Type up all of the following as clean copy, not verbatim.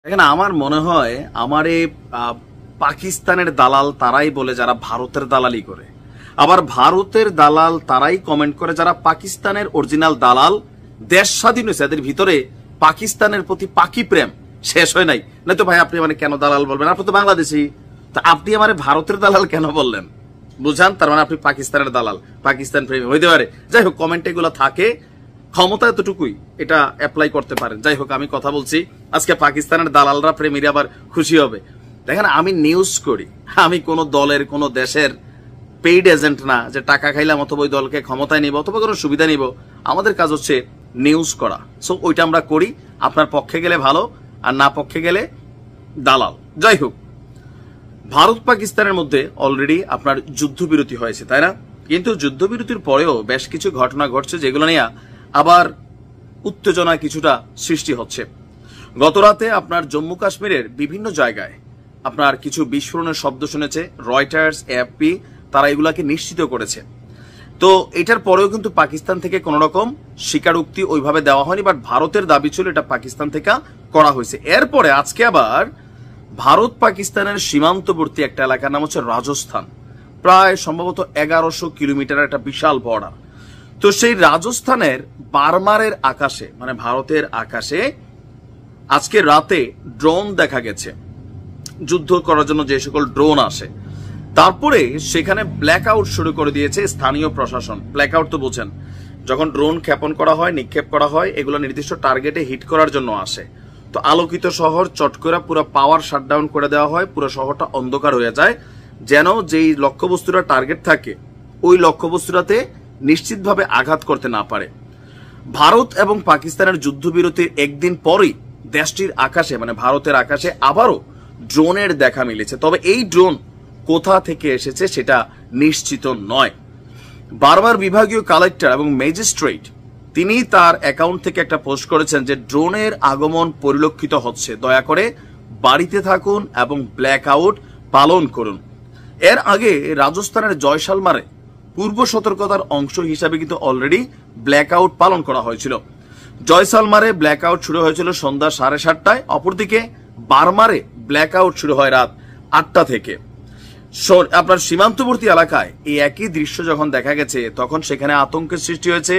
দেখেন, আমার মনে হয় আমার এই পাকিস্তানের দালাল তারাই বলে যারা ভারতের দালালি করে, আবার ভারতের দালাল তারাই কমেন্ট করে যারা পাকিস্তানের অরিজিনাল দালাল। দেশ স্বাধীন হয়েছে, এদের ভিতরে পাকিস্তানের প্রতি পাকি প্রেম শেষ হয় নাই। না তো ভাই আপনি মানে কেন দালাল বলবেন? আপনি তো বাংলাদেশি, তা আপনি আমার ভারতের দালাল কেন বললেন? বুঝান, তার মানে আপনি পাকিস্তানের দালাল, পাকিস্তান প্রেমী হইতে পারে। যাই হোক, কমেন্ট এগুলো থাকে, ক্ষমতা এতটুকুই, এটা অ্যাপ্লাই করতে পারেন। যাই হোক, আমি কথা বলছি আজকে পাকিস্তানের দালালরা প্রেমীরা আবার খুশি হবে। দেখেন, আমি নিউজ করি, আমি কোন দলের কোন দেশের পেইড এজেন্ট না যে টাকা খাইলাম অথবা ওই দলকে ক্ষমতায় নিব অথবা কোনো সুবিধা নিব। আমাদের কাজ হচ্ছে নিউজ করা, সো ওইটা আমরা করি। আপনার পক্ষে গেলে ভালো, আর না পক্ষে গেলে দালাল। যাই হোক, ভারত পাকিস্তানের মধ্যে অলরেডি আপনার যুদ্ধবিরতি হয়েছে, তাই না? কিন্তু যুদ্ধবিরতির পরেও বেশ কিছু ঘটনা ঘটছে যেগুলো নিয়ে আবার উত্তেজনা কিছুটা সৃষ্টি হচ্ছে। গতরাতে আপনার জম্মু কাশ্মীরের বিভিন্ন জায়গায় আপনার কিছু বিস্ফোরণের শব্দ শুনেছে। রয়টার্স, এএফপি তারা এগুলাকে নিশ্চিত করেছে। তো এটার পরেও কিন্তু পাকিস্তান থেকে কোন রকম স্বীকারোক্তি ওইভাবে দেওয়া হয়নি, বাট ভারতের দাবি ছিল এটা পাকিস্তান থেকে করা হয়েছে। এরপরে আজকে আবার ভারত পাকিস্তানের সীমান্তবর্তী একটা এলাকার নাম হচ্ছে রাজস্থান, প্রায় সম্ভবত 1100 কিলোমিটার একটা বিশাল বর্ডার। তো সেই রাজস্থানের বারমারের আকাশে, মানে ভারতের আকাশে আজকে রাতে ড্রোন দেখা গেছে, যুদ্ধ করার জন্য যে সকল ড্রোন আসে। তারপরে সেখানে ব্ল্যাক আউট শুরু করে দিয়েছে স্থানীয় প্রশাসন। ব্ল্যাক আউট তো বোঝেন, যখন ড্রোন ক্ষেপণ করা হয়, নিক্ষেপ করা হয়, এগুলো নির্দিষ্ট টার্গেটে হিট করার জন্য আসে। তো আলোকিত শহর চট করে পুরো পাওয়ার শাটডাউন করে দেওয়া হয়, পুরো শহরটা অন্ধকার হয়ে যায়, যেন যেই লক্ষ্যবস্তুটা টার্গেট থাকে ওই লক্ষ্যবস্তুটাতে নিশ্চিতভাবে আঘাত করতে না পারে। ভারত এবং পাকিস্তানের যুদ্ধবিরতির একদিন পরেই দেশটির আকাশে, মানে ভারতের আকাশে আবারও ড্রোনের দেখা মিলেছে। তবে এই ড্রোন কোথা থেকে এসেছে সেটা নিশ্চিত নয়। বারবার বিভাগীয় কালেক্টর এবং ম্যাজিস্ট্রেট তিনি তার অ্যাকাউন্ট থেকে একটা পোস্ট করেছেন যে ড্রোনের আগমন পরিলক্ষিত হচ্ছে, দয়া করে বাড়িতে থাকুন এবং ব্ল্যাক আউট পালন করুন। এর আগে রাজস্থানের জয়সালমারে পূর্ব সতর্কতার অংশ হিসাবে কিন্তু অলরেডি ব্ল্যাক আউট পালন করা হয়েছিল। জয়সালমারে ব্ল্যাক আউট শুরু হয়েছিল সন্ধ্যা 7:30টায়, অপরদিকে বারমারে ব্ল্যাক আউট শুরু হয় রাত 8টা থেকে। আপনার সীমান্তবর্তী এলাকায় এই একই দৃশ্য যখন দেখা গেছে তখন সেখানে আতঙ্কের সৃষ্টি হয়েছে।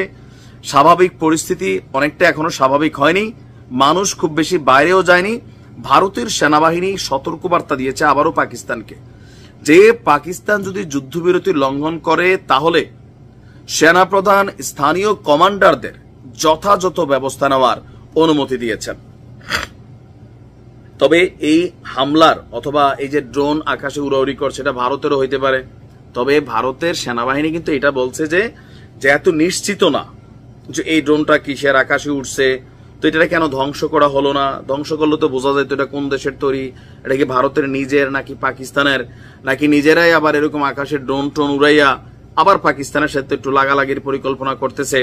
স্বাভাবিক পরিস্থিতি অনেকটা এখনো স্বাভাবিক হয়নি, মানুষ খুব বেশি বাইরেও যায়নি। ভারতের সেনাবাহিনী সতর্কবার্তা দিয়েছে আবারও পাকিস্তানকে, যে পাকিস্তান যদি যুদ্ধবিরতি লঙ্ঘন করে তাহলে সেনাপ্রধান স্থানীয় কমান্ডারদের যথাযথ ব্যবস্থা নেওয়ার অনুমতি দিয়েছেন। তবে এই হামলার অথবা এই যে ড্রোন আকাশে উড়াউড়ি করছে এটা ভারতেরও হইতে পারে। তবে ভারতের সেনাবাহিনী কিন্তু এটা বলছে যে এত নিশ্চিত না যে এই ড্রোনটা কিসের আকাশে উঠছে, তো এটা কেন ধ্বংস করা হলো না। ধ্বংস করলে তো বোঝা যায় তো এটা কোন দেশের তৈরি, এটা কি ভারতের নিজের নাকি পাকিস্তানের, নাকি নিজেরাই আবার এরকম আকাশে ড্রোন টোন উড়াইয়া আবার পাকিস্তানের সাথে একটু লাগালাগির পরিকল্পনা করতেছে।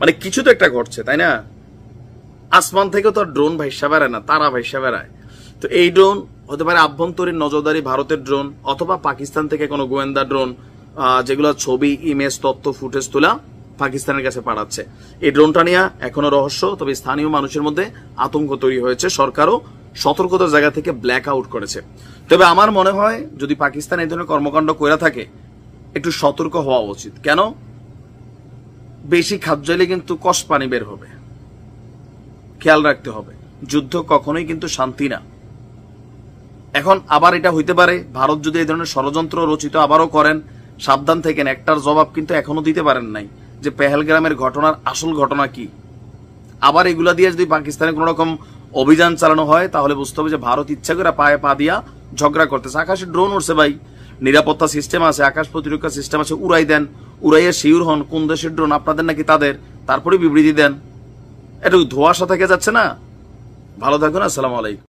মানে কিছু তো একটা ঘটছে, তাই না? আসমান থেকে তো ড্রোন ভাইসা বেড়ায় না, তারা ভাইসা বেড়ায়। তো এই ড্রোন হতে পারে আভ্যন্তরীণ নজরদারি ভারতের ড্রোন, অথবা পাকিস্তান থেকে কোনো গোয়েন্দা ড্রোন যেগুলো ছবি, ইমেজ, তথ্য, ফুটেজ তোলা পাকিস্তানের কাছে পাঠাচ্ছে। এই ড্রোনটা নিয়ে এখনো রহস্য। তবে স্থানীয় মানুষের মধ্যে আতঙ্ক তৈরি হয়েছে, সরকারও সতর্কতার জায়গা থেকে ব্ল্যাক আউট করেছে। তবে আমার মনে হয় যদি পাকিস্তান এই ধরনের কর্মকাণ্ড করে থাকে একটু সতর্ক হওয়া উচিত। কেন? বেশি খাদ্যাইলে কিন্তু কষ পানি বের হবে, খেয়াল রাখতে হবে। যুদ্ধ কখনোই কিন্তু শান্তি না। এখন আবার এটা হইতে পারে ভারত যদি এই ধরনের ষড়যন্ত্র রচিত আবারও করেন, সাবধান থেকেন। একটার জবাব কিন্তু এখনো দিতে পারেন নাই যে পেহেলগ্রামের ঘটনার আসল ঘটনা কি। আবার এগুলা দিয়ে যদি পাকিস্তানে কোন রকম অভিযান চালানো হয় তাহলে বুঝতে হবে যে ভারত ইচ্ছা করে পায়ে পা দিয়া ঝগড়া করতেছে। আকাশে ড্রোন উঠছে ভাই, নিরাপত্তা সিস্টেম আছে, আকাশ প্রতিরক্ষা সিস্টেম আছে, উড়াই দেন, উড়াইয়া শিওর হন কোন দেশের ড্রোন, আপনাদের নাকি তাদের, তারপরে বিবৃতি দেন। এটা ধোঁয়াশা থেকে যাচ্ছে না। ভালো থাকুন, আসসালামু আলাইকুম।